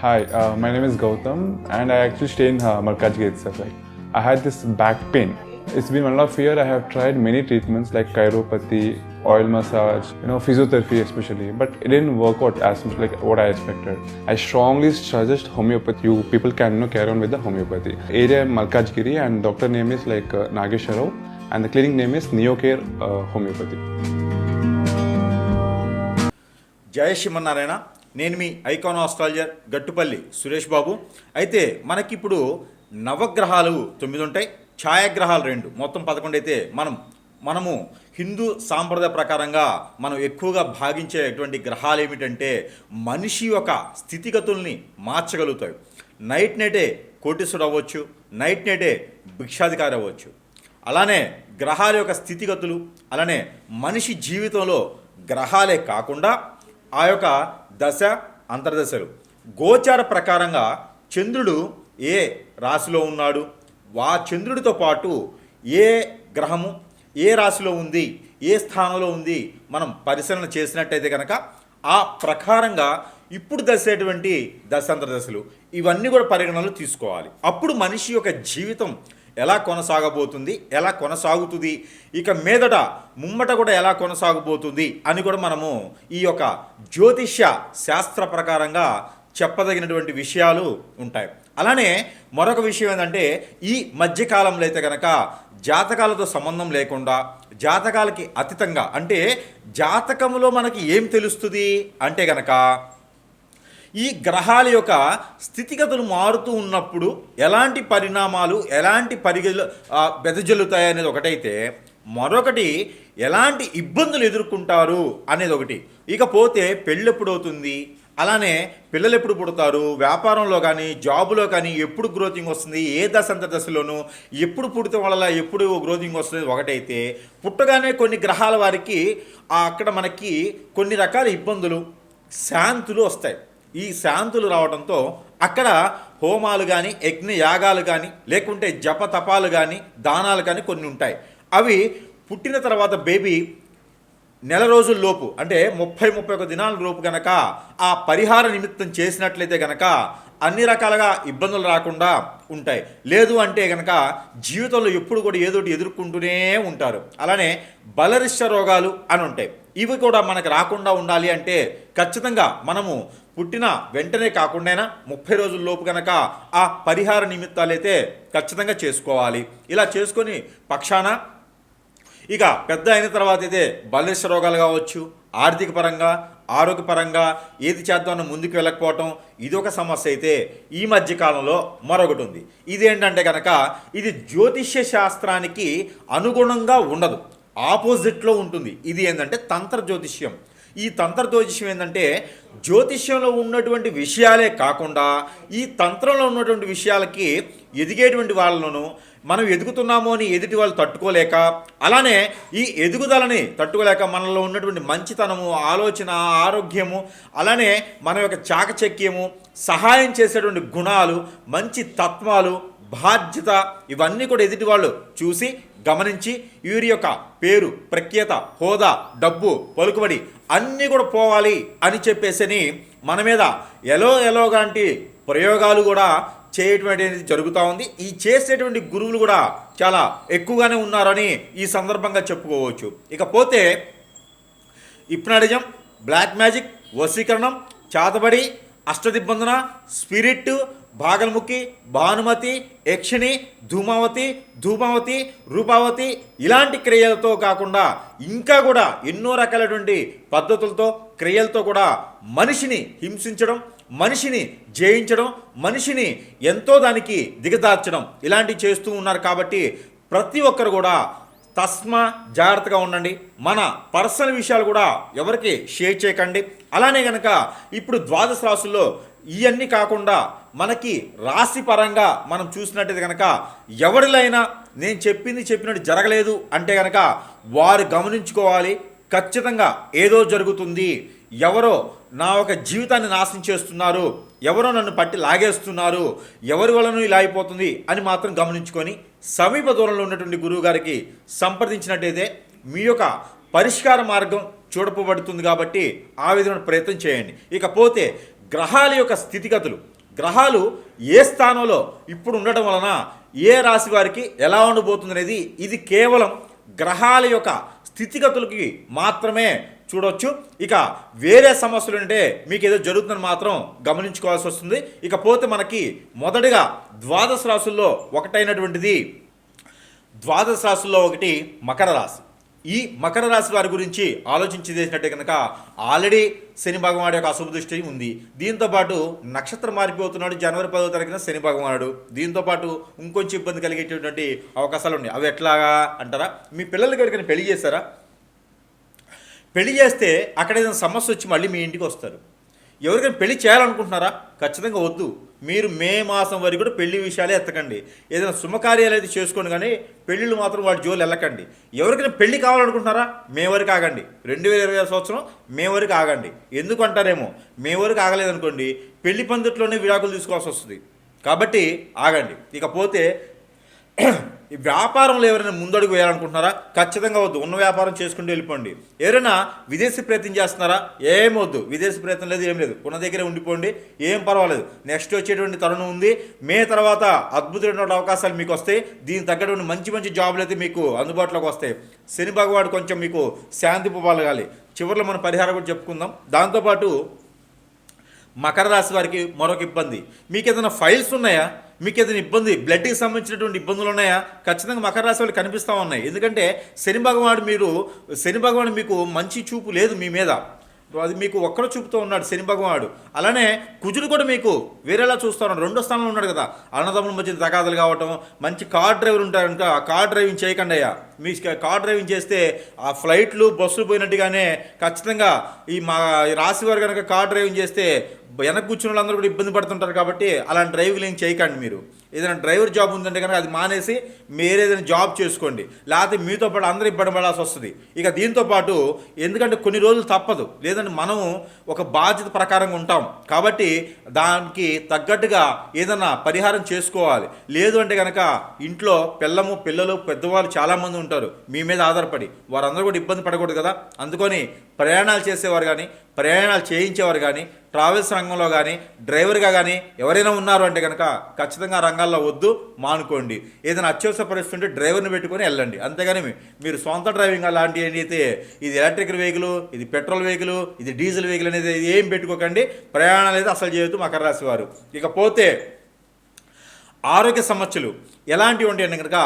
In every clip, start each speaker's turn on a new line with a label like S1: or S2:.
S1: Hi, my name is Gautam, and I actually stay in Malkajgiri itself. Like, I had this back pain. It's been 1.5 years. I have tried many treatments like chiropathy, oil massage, physiotherapy especially, but it didn't work out as much like what I expected. I strongly suggest homeopathy. You people can carry on with the homeopathy. Area Malkajgiri, and doctor name is like Nagesha Rao, and the clinic name is Neocare Homeopathy.
S2: జయ శ్రీమన్నారాయణ. నేను మీ icon astrologer Gattupalli Suresh Babu. అయితే మనకిప్పుడు నవగ్రహాలు 9 ఉంటాయి, ఛాయాగ్రహాలు 2, మొత్తం 11 అయితే మనము హిందూ సాంప్రదాయ ప్రకారంగా మనం ఎక్కువగా భావించేటువంటి గ్రహాలు ఏమిటంటే మనిషి యొక్క స్థితిగతుల్ని మార్చగలుగుతాయి. నైటే కోటీశ్వరుడు అవ్వచ్చు, నైటే భిక్షాధికారి అవ్వచ్చు. అలానే గ్రహాల యొక్క స్థితిగతులు, అలానే మనిషి జీవితంలో గ్రహాలే కాకుండా ఆ యొక్క దశ అంతర్దశలు గోచార ప్రకారంగా చంద్రుడు ఏ రాశిలో ఉన్నాడు, చంద్రుడితో పాటు ఏ గ్రహము ఏ రాశిలో ఉంది, ఏ స్థానంలో ఉంది మనం పరిశీలన చేసినట్టయితే కనుక ఆ ప్రకారంగా ఇప్పుడు దశేటువంటి దశాంతర్దశలు ఇవన్నీ కూడా పరిగణనలు తీసుకోవాలి. అప్పుడు మనిషి యొక్క జీవితం ఎలా కొనసాగబోతుంది, ఎలా కొనసాగుతుంది, ఇక మీదట ముమ్మట కూడా ఎలా కొనసాగబోతుంది అని కూడా మనము ఈ యొక్క జ్యోతిష్య శాస్త్ర ప్రకారంగా చెప్పదగినటువంటి విషయాలు ఉంటాయి. అలానే మరొక విషయం ఏంటంటే ఈ మధ్యకాలంలో అయితే కనుక జాతకాలతో సంబంధం లేకుండా జాతకాలకి అతీతంగా, అంటే జాతకంలో మనకి ఏం తెలుస్తుంది అంటే కనుక ఈ గ్రహాల యొక్క స్థితిగతులు మారుతూ ఉన్నప్పుడు ఎలాంటి పరిణామాలు ఎలాంటి వెదజల్లుతాయి అనేది ఒకటైతే, మరొకటి ఎలాంటి ఇబ్బందులు ఎదుర్కొంటారు అనేది ఒకటి. ఇకపోతే పెళ్ళి ఎప్పుడు అవుతుంది, అలానే పిల్లలు ఎప్పుడు పుడతారు, వ్యాపారంలో కానీ జాబులో కానీ ఎప్పుడు గ్రోతింగ్ వస్తుంది, ఏ దశలోనూ ఎప్పుడు పుడితే వల్ల ఎప్పుడు గ్రోతింగ్ వస్తుంది ఒకటైతే, పుట్టగానే కొన్ని గ్రహాల వారికి అక్కడ మనకి కొన్ని రకాల ఇబ్బందులు శాంతులు వస్తాయి. ఈ శాంతులు రావడంతో అక్కడ హోమాలు కానీ యజ్ఞ యాగాలు కానీ లేకుంటే జప తపాలు కానీ దానాలు కానీ కొన్ని ఉంటాయి. అవి పుట్టిన తర్వాత బేబీ నెల రోజుల లోపు, అంటే 30-31 దినాల లోపు కనుక ఆ పరిహార నిమిత్తం చేసినట్లయితే కనుక అన్ని రకాలుగా ఇబ్బందులు రాకుండా ఉంటాయి. లేదు అంటే కనుక జీవితంలో ఎప్పుడు కూడా ఏదోటి ఎదుర్కొంటూనే ఉంటారు. అలానే బలరిష్ట రోగాలు అని ఉంటాయి. ఇవి కూడా మనకు రాకుండా ఉండాలి అంటే ఖచ్చితంగా మనము పుట్టిన వెంటనే కాకుండా 30 రోజుల లోపు కనుక ఆ పరిహార నిమిత్తాలు అయితే ఖచ్చితంగా చేసుకోవాలి. ఇలా చేసుకొని పక్షాన ఇక పెద్ద అయిన తర్వాత అయితే బలరిష్ట రోగాలు కావచ్చు, ఆర్థిక పరంగా ఆరోగ్యపరంగా ఏది చేద్దామని ముందుకు వెళ్ళకపోవటం ఇదొక సమస్య అయితే, ఈ మధ్యకాలంలో మరొకటి ఉంది. ఇదేంటంటే కనుక ఇది జ్యోతిష్య శాస్త్రానికి అనుగుణంగా ఉండదు, ఆపోజిట్లో ఉంటుంది. ఇది ఏంటంటే తంత్ర జ్యోతిష్యం. ఈ తంత్ర జ్యోతిష్యం ఏంటంటే జ్యోతిష్యంలో ఉన్నటువంటి విషయాలే కాకుండా ఈ తంత్రంలో ఉన్నటువంటి విషయాలకి ఎదిగేటువంటి వాళ్ళను మనం ఎదుగుతున్నామో అని ఎదుటి వాళ్ళు తట్టుకోలేక, అలానే ఈ ఎదుగుదలని తట్టుకోలేక మనలో ఉన్నటువంటి మంచితనము, ఆలోచన, ఆరోగ్యము, అలానే మన యొక్క చాకచక్యము, సహాయం చేసేటువంటి గుణాలు, మంచి తత్వాలు, బాధ్యత ఇవన్నీ కూడా ఎదుటి వాళ్ళు చూసి గమనించి వీరి యొక్క పేరు, ప్రఖ్యాత, హోదా, డబ్బు, పలుకుబడి అన్నీ కూడా పోవాలి అని చెప్పేసి మన మీద ఎలాంటి ప్రయోగాలు కూడా చేయటువంటి జరుగుతూ ఉంది. ఈ చేసేటువంటి గురువులు కూడా చాలా ఎక్కువగానే ఉన్నారని ఈ సందర్భంగా చెప్పుకోవచ్చు. ఇకపోతే హిప్నాటిజం, బ్లాక్ మ్యాజిక్, వశీకరణం, చాతబడి, అష్టదిబ్బందన, స్పిరిట్, భాగల్ముఖి, భానుమతి, యక్షిణి, ధూమావతి, రూపావతి ఇలాంటి క్రియలతో కాకుండా ఇంకా కూడా ఎన్నో రకాలైనటువంటి పద్ధతులతో క్రియలతో కూడా మనిషిని హింసించడం, మనిషిని జయించడం, మనిషిని ఎంతో దానికి దిగదార్చడం ఇలాంటివి చేస్తూ ఉన్నారు. కాబట్టి ప్రతి ఒక్కరు కూడా జాగ్రత్తగా ఉండండి. మన పర్సనల్ విషయాలు కూడా ఎవరికి షేర్ చేయకండి. అలానే కనుక ఇప్పుడు ద్వాదశ రాశుల్లో ఇవన్నీ కాకుండా మనకి రాశి పరంగా మనం చూసినట్టయితే కనుక ఎవరిలైనా నేను చెప్పినట్టు జరగలేదు అంటే కనుక వారు గమనించుకోవాలి. ఖచ్చితంగా ఏదో జరుగుతుంది, ఎవరో నా ఒక జీవితాన్ని నాశనం చేస్తున్నారు, ఎవరో నన్ను పట్టి లాగేస్తున్నారు, ఎవరి వలన ఇలా అయిపోతుంది అని మాత్రం గమనించుకొని సమీప దూరంలో ఉన్నటువంటి గురువు గారికి సంప్రదించినట్టయితే మీ యొక్క పరిష్కార మార్గం చూడపబడుతుంది. కాబట్టి ఆ విధమైన ప్రయత్నం చేయండి. ఇకపోతే గ్రహాల యొక్క స్థితిగతులు గ్రహాలు ఏ స్థానంలో ఇప్పుడు ఉండటం వలన ఏ రాశి వారికి ఎలా ఉండబోతుంది అనేది ఇది కేవలం గ్రహాల యొక్క స్థితిగతులకి మాత్రమే చూడొచ్చు. ఇక వేరే సమస్యలు అంటే మీకు ఏదో జరుగుతుందని మాత్రం గమనించుకోవాల్సి వస్తుంది. ఇకపోతే మనకి మొదటిగా ద్వాదశ రాశుల్లో ఒకటైనటువంటిది మకర రాశి. ఈ మకర రాశి వారి గురించి ఆలోచించి చేసినట్టే కనుక ఆల్రెడీ శని భగవానుడి యొక్క అశుభ దృష్టి ఉంది. దీంతోపాటు నక్షత్రం మారిపోతున్నాడు జనవరి 10వ తారీఖున శని భగవానుడు. దీంతోపాటు ఇంకొంచెం ఇబ్బంది కలిగేటటువంటి అవకాశాలు ఉన్నాయి. అవి ఎట్లాగా అంటారా? మీ పిల్లలకి ఎవరికైనా పెళ్లి చేస్తారా? పెళ్లి చేస్తే అక్కడ ఏదైనా సమస్య వచ్చి మళ్ళీ మీ ఇంటికి వస్తారు. ఎవరికైనా పెళ్లి చేయాలనుకుంటున్నారా? ఖచ్చితంగా వద్దు. మీరు మే మాసం వరకు కూడా పెళ్లి విషయాలే ఎత్తకండి. ఏదైనా శుభకార్యాలు అయితే చేసుకోండి, కానీ పెళ్ళిళ్ళు మాత్రం వాటి జోలు వెళ్ళకండి. ఎవరికైనా పెళ్లి కావాలనుకుంటున్నారా? మే వరకు ఆగండి. 2020 సంవత్సరం మే వరకు ఆగండి. ఎందుకు అంటారేమో, మే వరకు ఆగలేదనుకోండి పెళ్లి పందిట్లోనే విడాకులు తీసుకోవాల్సి వస్తుంది. కాబట్టి ఆగండి. ఇకపోతే ఈ వ్యాపారంలో ఎవరైనా ముందడుగు వేయాలనుకుంటున్నారా? ఖచ్చితంగా వద్దు. ఉన్న వ్యాపారం చేసుకుంటూ వెళ్ళిపోండి. ఎవరైనా విదేశీ ప్రయత్నం చేస్తున్నారా? ఏమొద్దు. విదేశీ ప్రయత్నం లేదు, ఏం లేదు. ఉన్న దగ్గరే ఉండిపోండి, ఏం పర్వాలేదు. నెక్స్ట్ వచ్చేటువంటి తరుణం ఉంది. మే తర్వాత అద్భుతమైనటువంటి అవకాశాలు మీకు వస్తాయి. దీనికి తగ్గటువంటి మంచి జాబులు అయితే మీకు అందుబాటులోకి వస్తాయి. శని భగవానుడు కొంచెం మీకు శాంతింపగలగాలి. చివరిలో మనం పరిహారం కూడా చెప్పుకుందాం. దాంతోపాటు మకర రాశి వారికి మరొక ఇబ్బంది, మీకు ఏదైనా ఫైల్స్ ఉన్నాయా? మీకు ఏదైనా ఇబ్బంది, బ్లడ్కి సంబంధించినటువంటి ఇబ్బందులు ఉన్నాయా? ఖచ్చితంగా మకర రాశి వాళ్ళు కనిపిస్తూ ఉన్నాయి. ఎందుకంటే శని భగవానుడు మీకు మంచి చూపు లేదు మీ మీద. అది మీకు ఒక్కడో చూపుతూ ఉన్నాడు శని భగవానుడు. అలానే కుజుడు కూడా మీకు వేరేలా చూస్తూ ఉన్నాడు. 2వ స్థానంలో ఉన్నాడు కదా. అన్నదమ్ముల మధ్య తగాదాలు కావటం. మంచి కార్ డ్రైవర్ ఉంటారు కనుక కార్ డ్రైవింగ్ చేయకండి అయ్యా. మీ కార్ డ్రైవింగ్ చేస్తే ఆ ఫ్లైట్లు బస్సులు పోయినట్టుగానే ఖచ్చితంగా ఈ రాశి వారు కనుక కార్ డ్రైవింగ్ చేస్తే వెనక్కి కూర్చున్న వాళ్ళందరూ కూడా ఇబ్బంది పడుతుంటారు. కాబట్టి అలాంటి డ్రైవింగ్ చేయకండి. మీరు ఏదైనా డ్రైవర్ జాబ్ ఉందంటే కనుక అది మానేసి మీరు ఏదైనా జాబ్ చేసుకోండి. లేకపోతే మీతో పాటు అందరూ ఇబ్బంది పడాల్సి వస్తుంది. ఇక దీంతోపాటు ఎందుకంటే కొన్ని రోజులు తప్పదు, లేదంటే మనము ఒక బాధ్యత ప్రకారంగా ఉంటాం. కాబట్టి దానికి తగ్గట్టుగా ఏదైనా పరిహారం చేసుకోవాలి. లేదు అంటే కనుక ఇంట్లో పిల్లలు పెద్దవాళ్ళు చాలామంది ఉంటారు మీ మీద ఆధారపడి. వారందరూ కూడా ఇబ్బంది పడకూడదు కదా. అందుకని ప్రయాణాలు చేసేవారు కానీ, ప్రయాణాలు చేయించేవారు కానీ, ట్రావెల్స్ రంగంలో కానీ, డ్రైవర్గా కానీ ఎవరైనా ఉన్నారు అంటే కనుక ఖచ్చితంగా రంగాల్లో వద్దు, మానుకోండి. ఏదైనా అత్యవసర పరిస్థితి ఉంటే డ్రైవర్ని పెట్టుకొని వెళ్ళండి. అంతేగాని మీరు సొంత డ్రైవింగ్ అలాంటివి ఏంటైతే ఇది ఎలక్ట్రిక్ వెహికల్, ఇది పెట్రోల్ వెహికల్, ఇది డీజిల్ వెహికల్ అనేది ఏం పెట్టుకోకండి. ప్రయాణాలు అయితే అసలు చేయొద్దు మకర రాశి వారు. ఇకపోతే ఆరోగ్య సమస్యలు ఎలాంటివి ఉంటాయంటే కనుక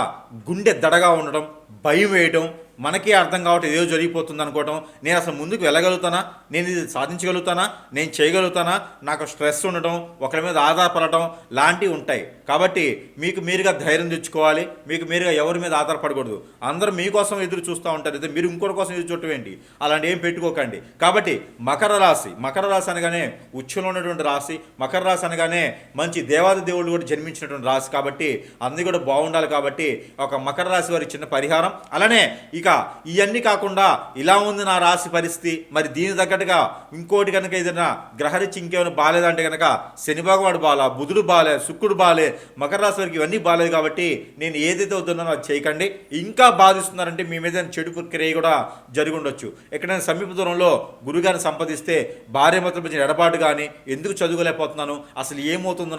S2: గుండె దడగా ఉండడం, భయం వేయటం, మనకే అర్థం కావటం ఏదో జరిగిపోతుంది అనుకోవటం. నేను అసలు ముందుకు వెళ్ళగలుగుతానా? నేను ఇది సాధించగలుగుతానా? నేను చేయగలుగుతానా? నాకు స్ట్రెస్ ఉండటం, ఒకరి మీద ఆధారపడటం లాంటివి ఉంటాయి. కాబట్టి మీకు మీరుగా ధైర్యం తెచ్చుకోవాలి. మీకు మీరుగా ఎవరి మీద ఆధారపడకూడదు. అందరూ మీకోసం ఎదురు చూస్తూ ఉంటారు, అయితే మీరు ఇంకోటి కోసం ఎదురు చూడటం ఏంటి? అలాంటి ఏం పెట్టుకోకండి. కాబట్టి మకర రాశి అనగానే ఉచ్చలో ఉన్నటువంటి రాశి. మకర రాశి అనగానే మంచి దేవాది దేవుళ్ళు కూడా జన్మించినటువంటి రాశి. కాబట్టి అన్నీ కూడా బాగుండాలి. కాబట్టి ఒక మకర రాశి వారి చిన్న పరిహారం. అలానే ఇక ఇవన్నీ కాకుండా ఇలా ఉంది నా రాశి పరిస్థితి, మరి దీని తగ్గట్టుగా ఇంకోటి కనుక ఏదైనా గ్రహరీత్యా ఇంకేమైనా బాగాలేదంటే కనుక శని భగవానుడు బాలే, బుధుడు బాలే, శుక్రుడు బాలే, మకర రాశి వారికి ఇవన్నీ బాలేదు. కాబట్టి నేను ఏదైతే వద్దున్నానో అది చేయకండి. ఇంకా బాధిస్తున్నారంటే మీ మీద చెడు ప్రక్రియ కూడా జరిగి ఉండొచ్చు. ఎక్కడైనా సమీప దూరంలో గురుగారిని సంపాదిస్తే భార్య మాత్రం మధ్య ఎడబాటు కానీ, ఎందుకు చదువుకోలేకపోతున్నాను, అసలు ఏమవుతుందో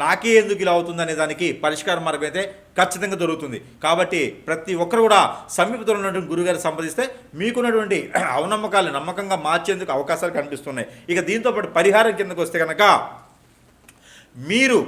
S2: నాకే ఎందుకు ఇలా అవుతుంది అనే దానికి పరిష్కార మార్గం అయితే ఖచ్చితంగా దొరుకుతుంది. కాబట్టి ప్రతి ఒక్కరు కూడా సమీపంలో ఉన్నటువంటి గురుగారిని సంపాదిస్తే మీకున్నటువంటి అవనమ్మకాలు నమ్మకంగా మార్చేందుకు అవకాశాలు కనిపిస్తున్నాయి. ఇక దీంతో పాటు పరిహారం కిందకు వస్తే కనుక మీరు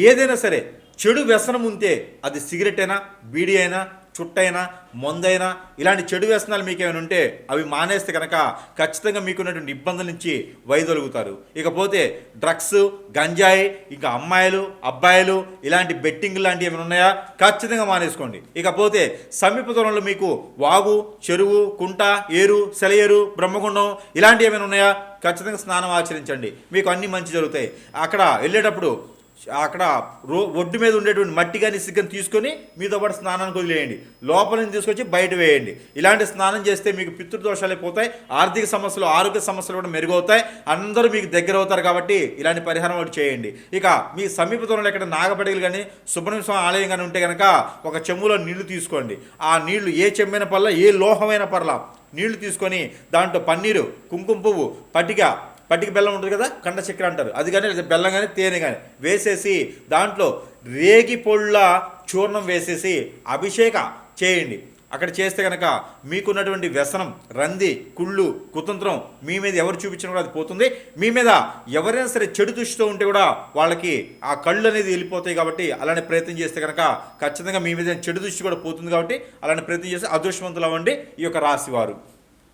S2: ఏదైనా సరే చెడు వ్యసనం ఉంటే అది సిగరెట్ అయినా, బీడీ అయినా, చుట్టైనా, మందైనా ఇలాంటి చెడు వ్యసనాలు మీకు ఏమైనా ఉంటే అవి మానేస్తే కనుక ఖచ్చితంగా మీకున్నటువంటి ఇబ్బందుల నుంచి వైదొలుగుతారు. ఇకపోతే డ్రగ్స్, గంజాయి, ఇంకా అమ్మాయిలు, అబ్బాయిలు ఇలాంటి బెట్టింగ్ లాంటివి ఏమైనా ఉన్నాయా? ఖచ్చితంగా మానేసుకోండి. ఇకపోతే సమీప దూరంలో మీకు వాగు, చెరువు, కుంట, ఏరు, సెలయేరు, బ్రహ్మగుండం ఇలాంటివి ఏమైనా ఉన్నాయా? ఖచ్చితంగా స్నానం ఆచరించండి. మీకు అన్నీ మంచి జరుగుతాయి. అక్కడ వెళ్ళేటప్పుడు అక్కడ ఒడ్డు మీద ఉండేటువంటి మట్టి కానీ ఇసుకని తీసుకొని మీతో పాటు స్నానానికి వదిలేయండి. లోపల నుంచి తీసుకొచ్చి బయట వేయండి. ఇలాంటి స్నానం చేస్తే మీకు పితృదోషాలు పోతాయి, ఆర్థిక సమస్యలు, ఆరోగ్య సమస్యలు కూడా మెరుగవుతాయి, అందరూ మీకు దగ్గర అవుతారు. కాబట్టి ఇలాంటి పరిహారం ఒకటి చేయండి. ఇక మీ సమీప దూరంలో ఎక్కడ నాగపడిగలు కానీ, సుబ్రహ్మణ్య స్వామి ఆలయం కానీ ఉంటే కనుక ఒక చెంబులో నీళ్లు తీసుకోండి. ఆ నీళ్లు ఏ చెమ్మైన పర్ల, ఏ లోహమైన పర్ల నీళ్లు తీసుకొని దాంట్లో పన్నీరు, కుంకుమ పువ్వు, పటిక, పట్టిక బెల్లం ఉంటుంది కదా, కండ చక్కెర అంటారు, అది కానీ లేదా బెల్లం కానీ తేనె కానీ వేసేసి దాంట్లో రేగి పొళ్ళ చూర్ణం వేసేసి అభిషేక చేయండి. అక్కడ చేస్తే కనుక మీకున్నటువంటి వ్యసనం, రంది, కుళ్ళు, కుతంత్రం మీ మీద ఎవరు చూపించినా కూడా అది పోతుంది. మీ మీద ఎవరైనా సరే చెడు దృష్టితో ఉంటే కూడా వాళ్ళకి ఆ కళ్ళు అనేది వెళ్ళిపోతాయి. కాబట్టి అలానే ప్రయత్నం చేస్తే కనుక ఖచ్చితంగా మీ మీద చెడు దృష్టి కూడా పోతుంది. కాబట్టి అలానే ప్రయత్నం చేస్తే అదృష్టవంతులు అవ్వండి ఈ యొక్క రాశి వారు.